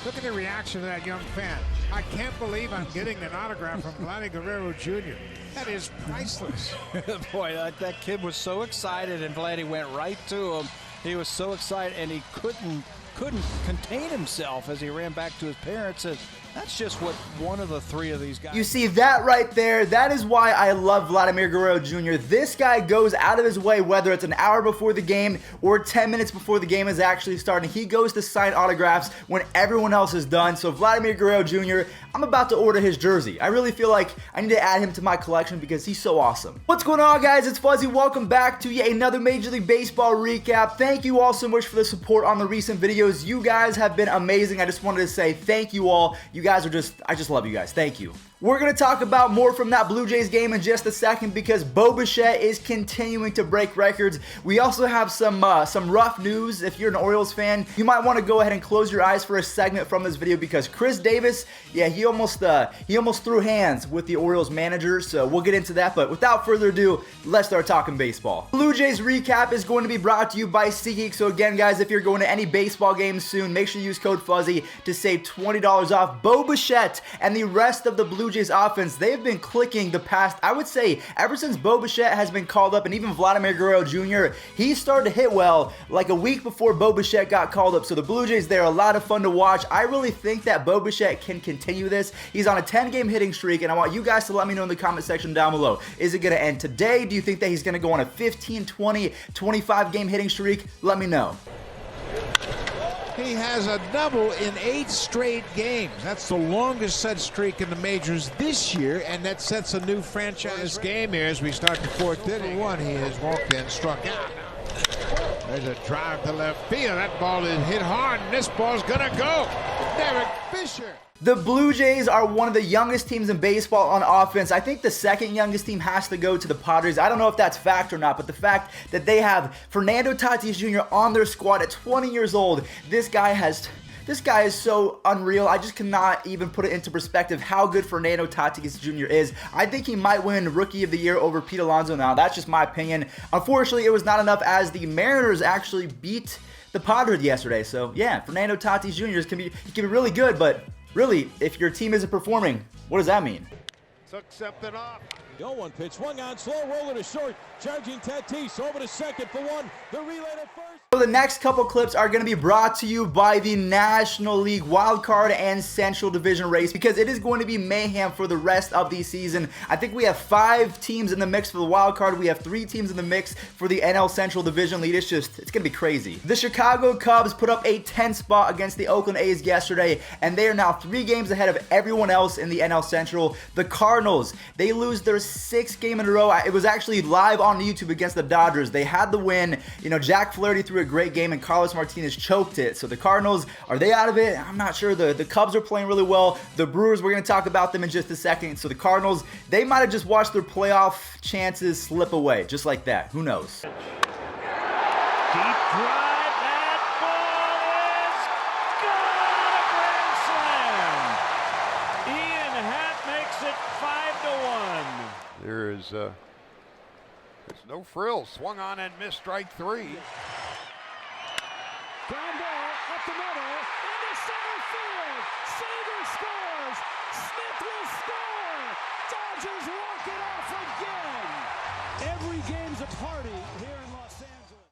Look at the reaction of that young fan. I can't believe I'm getting an autograph from Vladimir Guerrero Jr. That is priceless. Boy, that kid was so excited, and Vladdy went right to him. He was so excited, and he couldn't contain himself as he ran back to his parents. And that's just what one of the three of these guys. You see that right there? That is why I love Vladimir Guerrero Jr. This guy goes out of his way, whether it's an hour before the game or 10 minutes before the game is actually starting. He goes to sign autographs when everyone else is done. So Vladimir Guerrero Jr., I'm about to order his jersey. I really feel like I need to add him to my collection because he's so awesome. What's going on, guys? It's Fuzzy. Welcome back to yet another Major League Baseball recap. Thank you all so much for the support on the recent videos. You guys have been amazing. I just wanted to say thank you all. You guys are I just love you guys. Thank you. We're going to talk about more from that Blue Jays game in just a second because Bo Bichette is continuing to break records. We also have some rough news. If you're an Orioles fan, you might want to go ahead and close your eyes for a segment from this video because Chris Davis, yeah, he almost threw hands with the Orioles manager, so we'll get into that. But without further ado, let's start talking baseball. Blue Jays recap is going to be brought to you by Seatgeek. So again, guys, if you're going to any baseball games soon, make sure you use code Fuzzy to save $20 off. Bo Bichette and the rest of the Blue Jays offense, they've been clicking the past, I would say, ever since Bo Bichette has been called up, and even Vladimir Guerrero Jr., he started to hit well like a week before Bo Bichette got called up. So the Blue Jays, they're a lot of fun to watch. I really think that Bo Bichette can continue this. He's on a 10-game hitting streak, and I want you guys to let me know in the comment section down below. Is it going to end today? Do you think that he's going to go on a 15, 20, 25-game hitting streak? Let me know. He has a double in 8 straight games. That's the longest set streak in the majors this year, and that sets a new franchise game here as we start the 4th inning. He has walked in, struck out. There's a drive to left field. That ball is hit hard, and this ball's gonna go. Derek Fisher. The Blue Jays are one of the youngest teams in baseball on offense. I think the second youngest team has to go to the Padres. I don't know if that's fact or not, but the fact that they have Fernando Tatis Jr. on their squad at 20 years old, this guy is so unreal. I just cannot even put it into perspective how good Fernando Tatis Jr. is. I think he might win Rookie of the Year over Pete Alonso now. That's just my opinion. Unfortunately, it was not enough as the Mariners actually beat the Padres yesterday. So yeah, Fernando Tatis Jr. can be really good, but really, if your team isn't performing, what does that mean? Took something off. 0-1 pitch, swung on, slow roller to short, charging Tatis over to second for one, the relay to first. So the next couple clips are going to be brought to you by the National League Wildcard and Central Division race because it is going to be mayhem for the rest of the season. I think we have 5 teams in the mix for the wildcard. We have 3 teams in the mix for the NL Central Division lead. It's going to be crazy. The Chicago Cubs put up a 10 spot against the Oakland A's yesterday, and they are now 3 games ahead of everyone else in the NL Central. The Cardinals, they lose their 6th game in a row. It was actually live on YouTube against the Dodgers. They had the win. You know, Jack Flaherty threw a great game and Carlos Martinez choked it. So the Cardinals, are they out of it? I'm not sure. The Cubs are playing really well. The Brewers, we're going to talk about them in just a second. So the Cardinals, they might have just watched their playoff chances slip away just like that. Who knows? Deep drive, that ball is gone! A grand slam! Ian Happ makes it 5-1. There is there's no frills. Swung on and missed, strike 3. Ground ball up the middle, into center field. Seager scores. Smith will score. Dodgers walk it off again. Every game's a party here in Los Angeles.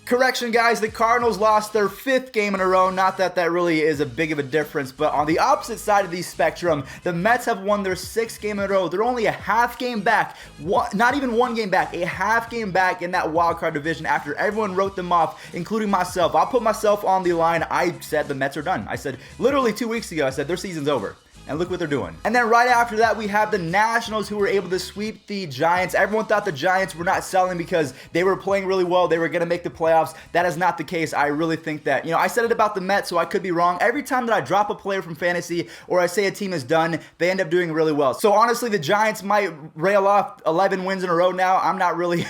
Correction, guys, the Cardinals lost their 5th game in a row. Not that that really is a big of a difference, but on the opposite side of the spectrum, the Mets have won their 6th game in a row. They're only a half game back, not even 1 game back, a half game back in that wild card division after everyone wrote them off, including myself. I'll put myself on the line. I said the Mets are done. I said literally 2 weeks ago, I said their season's over. And look what they're doing. And then right after that, we have the Nationals who were able to sweep the Giants. Everyone thought the Giants were not selling because they were playing really well. They were going to make the playoffs. That is not the case. I really think that, I said it about the Mets, so I could be wrong. Every time that I drop a player from fantasy or I say a team is done, they end up doing really well. So honestly, the Giants might rail off 11 wins in a row now. I'm not really,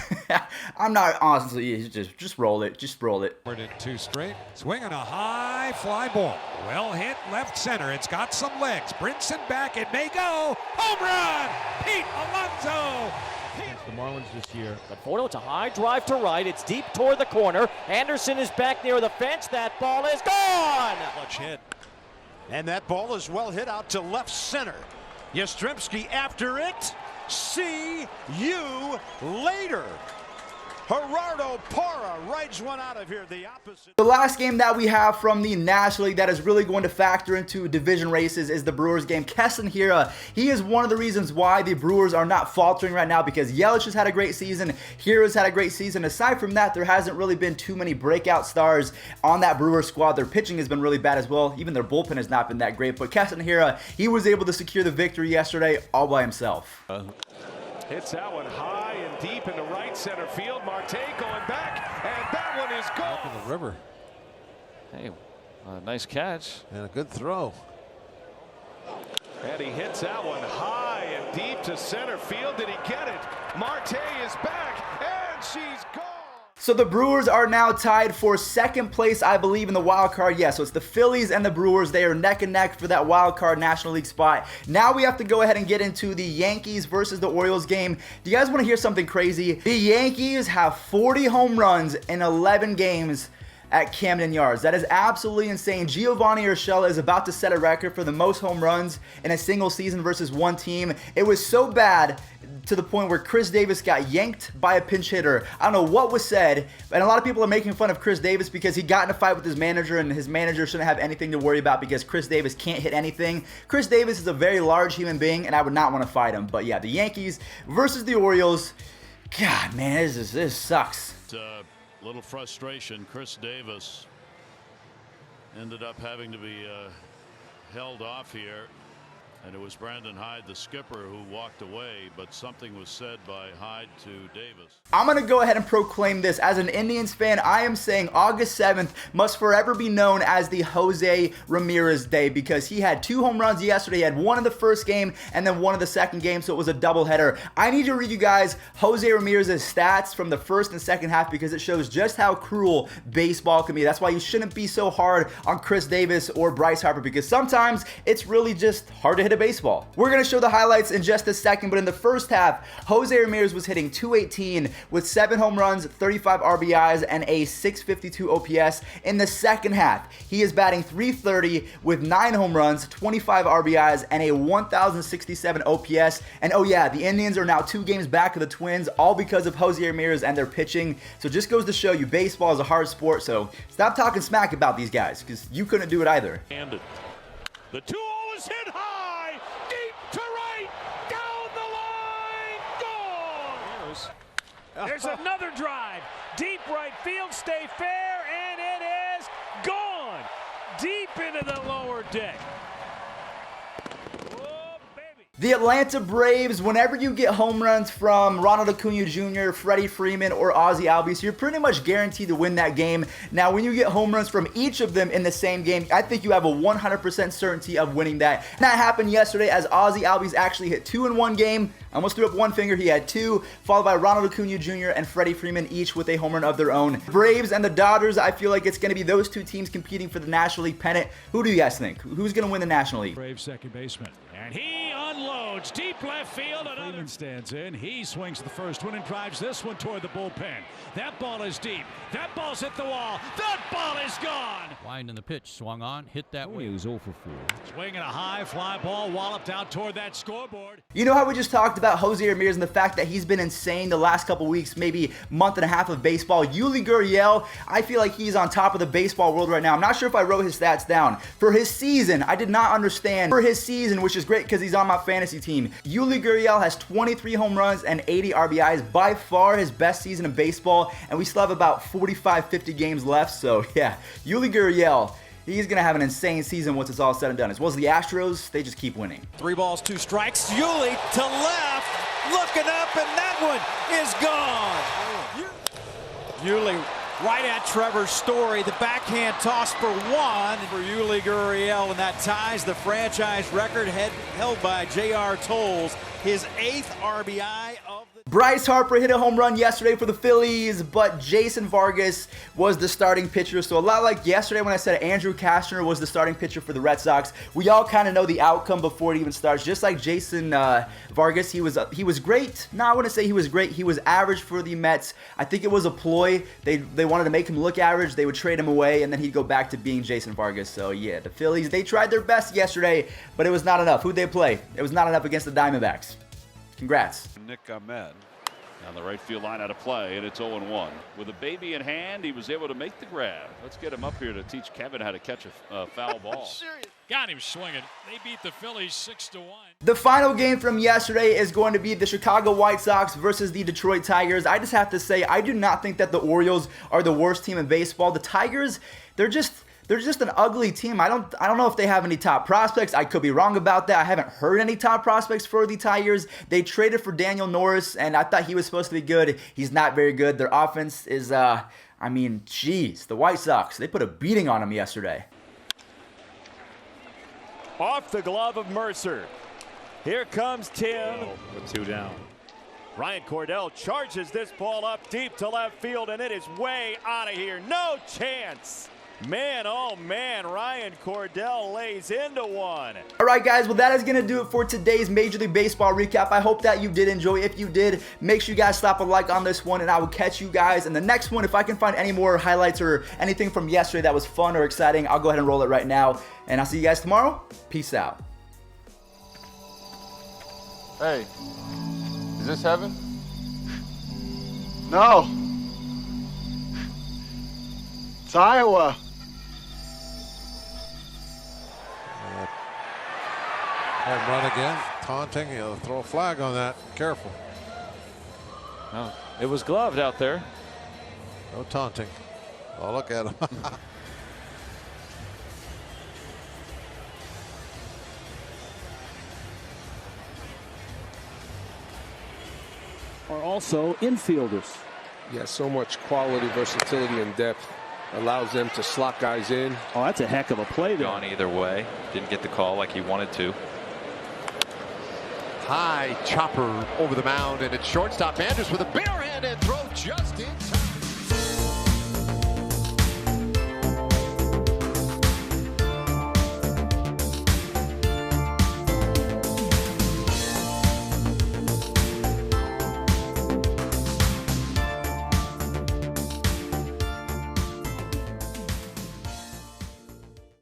honestly, just roll it. Just roll it. In 2 straight. Swinging a high fly ball. Well hit left center. It's got some legs. Brinson back, it may go. Home run! Pete Alonso! Against the Marlins this year. Conforto, it's a high drive to right. It's deep toward the corner. Anderson is back near the fence. That ball is gone! Clutch hit. And that ball is well hit out to left center. Yastrzemski after it. See you later. Gerardo Parra rides one out of here. The opposite. The last game that we have from the National League that is really going to factor into division races is the Brewers game. Keston Hiura, he is one of the reasons why the Brewers are not faltering right now, because Yelich has had a great season, Hiura's had a great season. Aside from that, there hasn't really been too many breakout stars on that Brewers squad. Their pitching has been really bad as well. Even their bullpen has not been that great. But Keston Hiura, he was able to secure the victory yesterday all by himself. Hits that one high and deep into right center field. Marte going back, and that one is gone. Up in the river. Hey, nice catch. And a good throw. And he hits that one high and deep to center field. Did he get it? Marte is back, and she's gone. So the Brewers are now tied for second place, I believe, in the wild card. Yeah, so it's the Phillies and the Brewers. They are neck and neck for that wild card National League spot. Now we have to go ahead and get into the Yankees versus the Orioles game. Do you guys want to hear something crazy? The Yankees have 40 home runs in 11 games at Camden Yards. That is absolutely insane. Giovanni Urshela is about to set a record for the most home runs in a single season versus one team. It was so bad to the point where Chris Davis got yanked by a pinch hitter. I don't know what was said, and a lot of people are making fun of Chris Davis because he got in a fight with his manager, and his manager shouldn't have anything to worry about because Chris Davis can't hit anything. Chris Davis is a very large human being, and I would not want to fight him. But yeah, the Yankees versus the Orioles. God, man, this sucks. It's a little frustration. Chris Davis ended up having to be held off here. And it was Brandon Hyde, the skipper, who walked away, but something was said by Hyde to Davis. I'm going to go ahead and proclaim this. As an Indians fan, I am saying August 7th must forever be known as the Jose Ramirez day, because he had 2 home runs yesterday. He had one in the first game and then one in the second game, so it was a doubleheader. I need to read you guys Jose Ramirez's stats from the first and second half because it shows just how cruel baseball can be. That's why you shouldn't be so hard on Chris Davis or Bryce Harper, because sometimes it's really just hard to hit a baseball. We're going to show the highlights in just a second, but in the first half, Jose Ramirez was hitting .218 with 7 home runs, 35 RBIs, and a .652 OPS. In the second half, he is batting .330 with 9 home runs, 25 RBIs, and a 1,067 OPS. And oh yeah, the Indians are now 2 games back of the Twins, all because of Jose Ramirez and their pitching. So it just goes to show you, baseball is a hard sport, so stop talking smack about these guys, because you couldn't do it either. And the 2-0 is hit high, deep to right, down the line, gone. There's another drive, deep right field, stay fair, and it is gone, deep into the lower deck. The Atlanta Braves, whenever you get home runs from Ronald Acuna Jr., Freddie Freeman, or Ozzie Albies, you're pretty much guaranteed to win that game. Now, when you get home runs from each of them in the same game, I think you have a 100% certainty of winning that. And that happened yesterday as Ozzie Albies actually hit 2 in one game. I almost threw up one finger. He had 2, followed by Ronald Acuna Jr. and Freddie Freeman, each with a home run of their own. Braves and the Dodgers, I feel like it's going to be those 2 teams competing for the National League pennant. Who do you guys think? Who's going to win the National League? Braves second baseman. And he unloads deep left field. Freeman stands in. He swings the first one and drives this one toward the bullpen. That ball is deep. That ball's hit the wall. That ball is gone. Wind in the pitch, swung on, hit that way. He was 0 for 4. Swinging a high fly ball, walloped out toward that scoreboard. You know how we just talked about Jose Ramirez and the fact that he's been insane the last couple weeks, maybe month and a half of baseball? Yuli Gurriel, I feel like he's on top of the baseball world right now. I'm not sure if I wrote his stats down. For his season, I did not understand. For his season, which is great because he's on my fantasy team, Yuli Gurriel has 23 home runs and 80 RBIs, by far his best season in baseball, and we still have about 45-50 games left. So yeah, Yuli Gurriel, he's going to have an insane season once it's all said and done. As well as the Astros, they just keep winning. 3 balls, 2 strikes. Yuli to left, looking up, and that one is gone. Yuli right at Trevor Story. The backhand toss for 1 for Yuli Gurriel, and that ties the franchise record held by J.R. Tolles. his 8th RBI of the... Bryce Harper hit a home run yesterday for the Phillies, but Jason Vargas was the starting pitcher. So a lot like yesterday when I said Andrew Cashner was the starting pitcher for the Red Sox, we all kind of know the outcome before it even starts. Just like Jason Vargas, he was great. No, I wouldn't say he was great. He was average for the Mets. I think it was a ploy. They wanted to make him look average. They would trade him away, and then he'd go back to being Jason Vargas. So yeah, the Phillies, they tried their best yesterday, but it was not enough. Who'd they play? It was not enough against the Diamondbacks. Congrats. Nick Ahmed. On the right field line out of play, and it's 0-1. With a baby in hand, he was able to make the grab. Let's get him up here to teach Kevin how to catch a foul ball. Got him swinging. They beat the Phillies 6-1. The final game from yesterday is going to be the Chicago White Sox versus the Detroit Tigers. I just have to say, I do not think that the Orioles are the worst team in baseball. The Tigers, they're just an ugly team. I don't know if they have any top prospects. I could be wrong about that. I haven't heard any top prospects for the Tigers. They traded for Daniel Norris, and I thought he was supposed to be good. He's not very good. Their offense is, I mean, geez. The White Sox, they put a beating on them yesterday. Off the glove of Mercer. Here comes Tim. With 2 down. Ryan Cordell charges this ball up deep to left field, and it is way out of here. No chance. Man, oh man, Ryan Cordell lays into one. All right, guys, well, that is going to do it for today's Major League Baseball recap. I hope that you did enjoy. If you did, make sure you guys slap a like on this one, and I will catch you guys in the next one. If I can find any more highlights or anything from yesterday that was fun or exciting, I'll go ahead and roll it right now, and I'll see you guys tomorrow. Peace out. Hey, is this heaven? No. It's Iowa. Home run again. Taunting. He'll throw a flag on that. Careful. No, it was gloved out there. No taunting. Oh, look at him. Are also infielders. Yeah, so much quality, versatility, and depth allows them to slot guys in. Oh, that's a heck of a play there. Gone either way. Didn't get the call like he wanted to. High chopper over the mound, and it's shortstop Andrews with a bare hand and throw just in time.